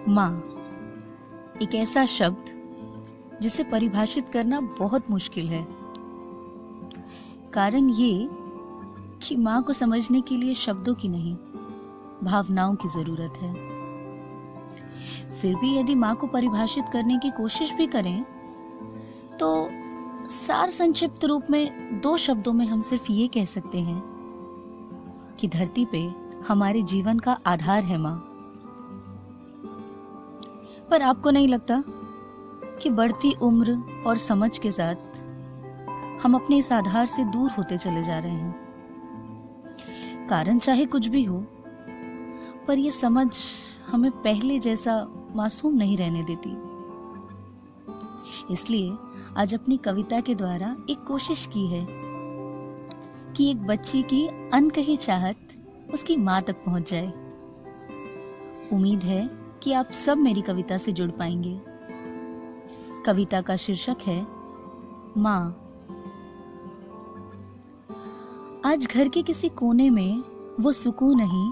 माँ एक ऐसा शब्द जिसे परिभाषित करना बहुत मुश्किल है। कारण ये कि माँ को समझने के लिए शब्दों की नहीं, भावनाओं की जरूरत है। फिर भी यदि माँ को परिभाषित करने की कोशिश भी करें तो सार संक्षिप्त रूप में 2 शब्दों में हम सिर्फ ये कह सकते हैं कि धरती पे हमारे जीवन का आधार है माँ। पर आपको नहीं लगता कि बढ़ती उम्र और समझ के साथ हम अपने इस आधार से दूर होते चले जा रहे हैं? कारण चाहे कुछ भी हो, पर यह समझ हमें पहले जैसा मासूम नहीं रहने देती। इसलिए आज अपनी कविता के द्वारा एक कोशिश की है कि एक बच्ची की अनकही चाहत उसकी माँ तक पहुंच जाए। उम्मीद है कि आप सब मेरी कविता से जुड़ पाएंगे। कविता का शीर्षक है माँ। आज घर के किसी कोने में वो सुकून नहीं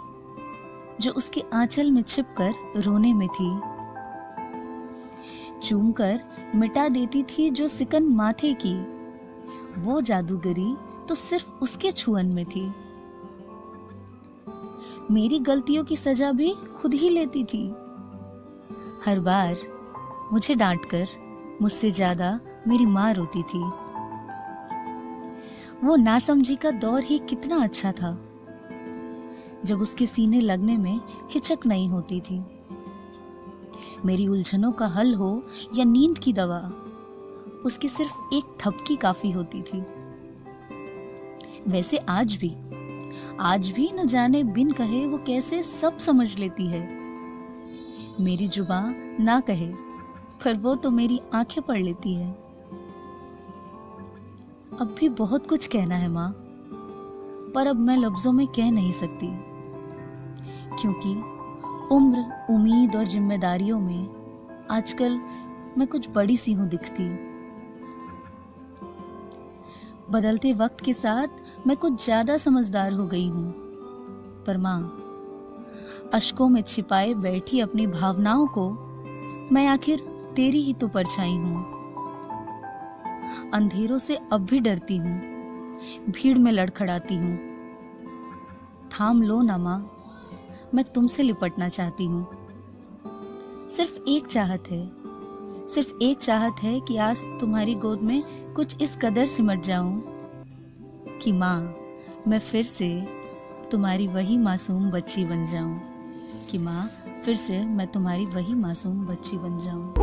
जो उसके आंचल में छिपकर रोने में थी। चूमकर मिटा देती थी जो सिकन माथे की, वो जादूगरी तो सिर्फ उसके छुअन में थी। मेरी गलतियों की सजा भी खुद ही लेती थी। हर बार मुझे डांटकर मुझसे ज्यादा मेरी माँ रोती थी। वो नासमझी का दौर ही कितना अच्छा था, जब उसके सीने लगने में हिचक नहीं होती थी। मेरी उलझनों का हल हो या नींद की दवा, उसकी सिर्फ एक थपकी काफी होती थी। वैसे आज भी न जाने बिन कहे वो कैसे सब समझ लेती है। मेरी जुबान ना कहे पर वो तो मेरी आंखें पढ़ लेती है। अब भी बहुत कुछ कहना है माँ, पर अब मैं लफ्जों में कह नहीं सकती, क्योंकि उम्र, उम्मीद और जिम्मेदारियों में आजकल मैं कुछ बड़ी सी हूं दिखती। बदलते वक्त के साथ मैं कुछ ज्यादा समझदार हो गई हूं। पर माँ, अश्कों में छिपाए बैठी अपनी भावनाओं को मैं आखिर तेरी ही तो परछाई हूं। अंधेरों से अब भी डरती हूँ, भीड़ में लड़खड़ाती हूँ। थाम लो ना माँ, मैं तुमसे लिपटना चाहती हूँ। सिर्फ एक चाहत है कि आज तुम्हारी गोद में कुछ इस कदर सिमट जाऊं कि माँ, मैं फिर से तुम्हारी वही मासूम बच्ची बन जाऊं। कि माँ, फिर से मैं तुम्हारी वही मासूम बच्ची बन जाऊं।